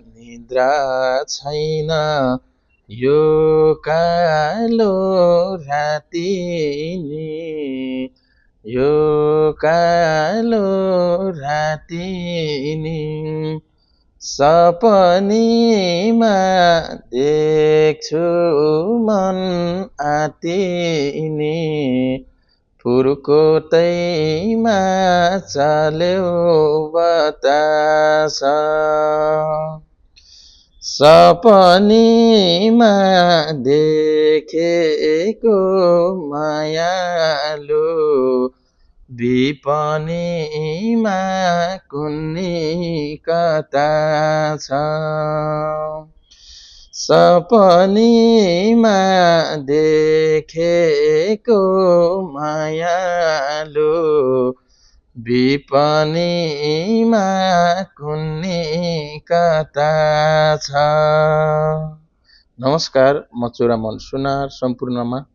निद्रा छैन यो कालो राति नि, यो कालो राति नि। सपनीमा देख्छु मन आतिनी, फुर्कोतैमा चल्यो बतास। सपनीमा देखेको मायालु, विपनीमा कुन्नी कता छ। सपनीमा देखेको मायालु, विपनीमा कुन्नी कता छ। नमस्कार, म चोरामल सुनार सम्पूर्णमा